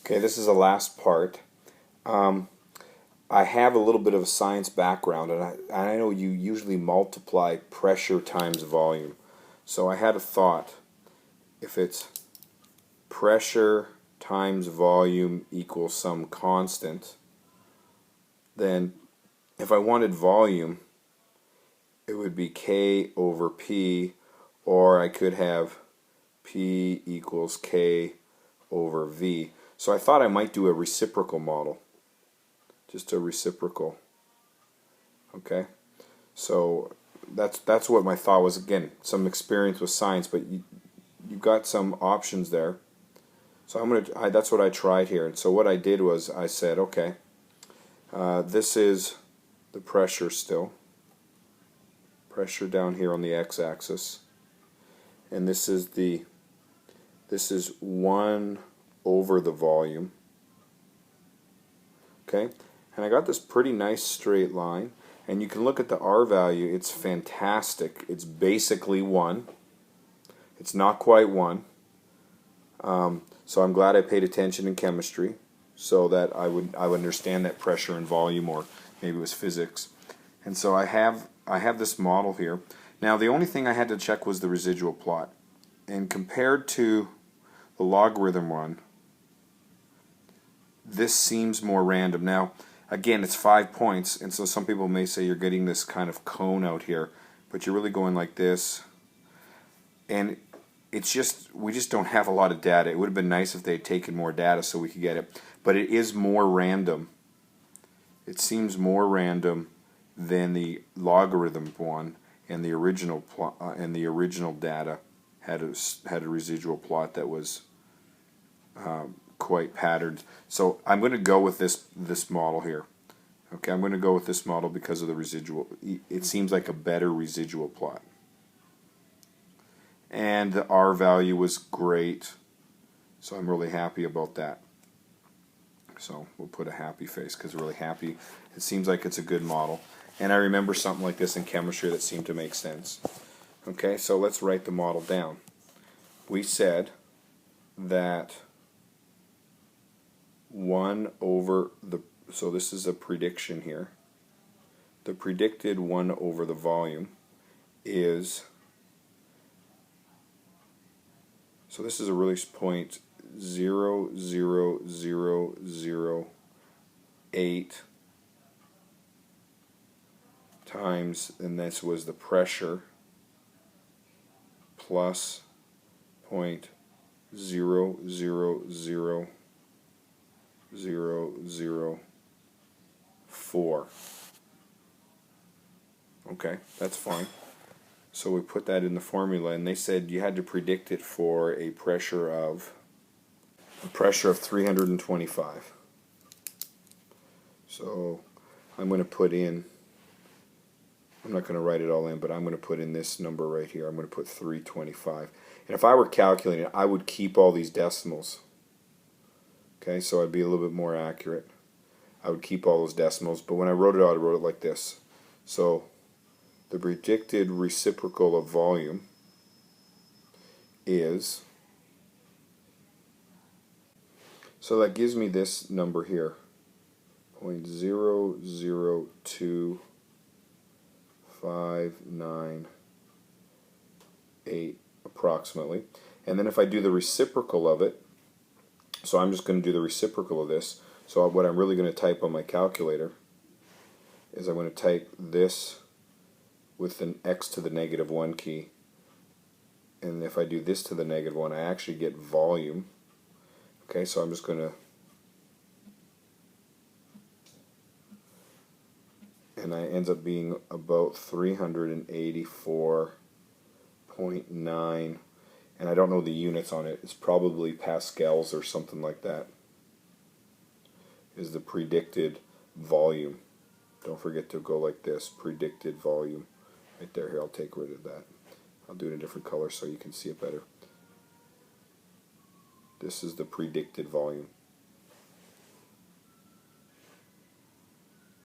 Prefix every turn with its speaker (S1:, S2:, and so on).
S1: Okay, this is the last part. I have a little bit of a science background, and I know you usually multiply pressure times volume. So I had a thought. If it's pressure times volume equals some constant, then if I wanted volume, it would be K over P, or I could have P equals K over V. So I thought I might do a reciprocal model. Just a reciprocal. Okay? So that's what my thought was. Again, some experience with science, but you've got some options there. So that's what I tried here. And so what I did was I said, okay, this is the pressure still. Pressure down here on the x-axis. And this is 1 over the volume. Okay? And I got this pretty nice straight line. And you can look at the R value. It's fantastic. It's basically 1. It's not quite 1. So I'm glad I paid attention in chemistry so that I would understand that pressure and volume, or maybe it was physics. And so I have this model here. Now the only thing I had to check was the residual plot. And compared to the logarithm one, this seems more random. Now again, it's 5 points, and so some people may say you're getting this kind of cone out here, but you're really going like this. And we just don't have a lot of data. It would have been nice if they had taken more data so we could get it. But it is more random. It seems more random than the logarithm one, and the original data had a residual plot that was quite patterned. So I'm going to go with this model here. Okay, I'm going to go with this model because of the residual. It seems like a better residual plot. And the R value was great, so I'm really happy about that. So we'll put a happy face because we're really happy. It seems like it's a good model. And I remember something like this in chemistry that seemed to make sense. Okay, so let's write the model down. We said that 1 over the, so this is a prediction here. The predicted 1 over the volume is, so this is a really point 0.00008 times, and this was the pressure, plus 0.00004. Okay, that's fine. So we put that in the formula, and they said you had to predict it for a pressure of 325. So I'm going to put in, I'm not going to write it all in, but I'm going to put in this number right here. I'm going to put 325. And if I were calculating it, I would keep all these decimals. Okay, so I'd be a little bit more accurate. I would keep all those decimals, but when I wrote it out, I wrote it like this. So the predicted reciprocal of volume is, so that gives me this number here, 0.02598 approximately. And then if I do the reciprocal of it, so I'm just going to do the reciprocal of this. So what I'm really going to type on my calculator is I'm going to type this with an x to the -1 key. And if I do this to the -1, I actually get volume. Okay, so I'm just going to, and it ends up being about 384.9, and I don't know the units on it. It's probably pascals or something like that, is the predicted volume. Don't forget to go like this, predicted volume. Right there. Here, I'll take rid of that. I'll do it in a different color so you can see it better. This is the predicted volume.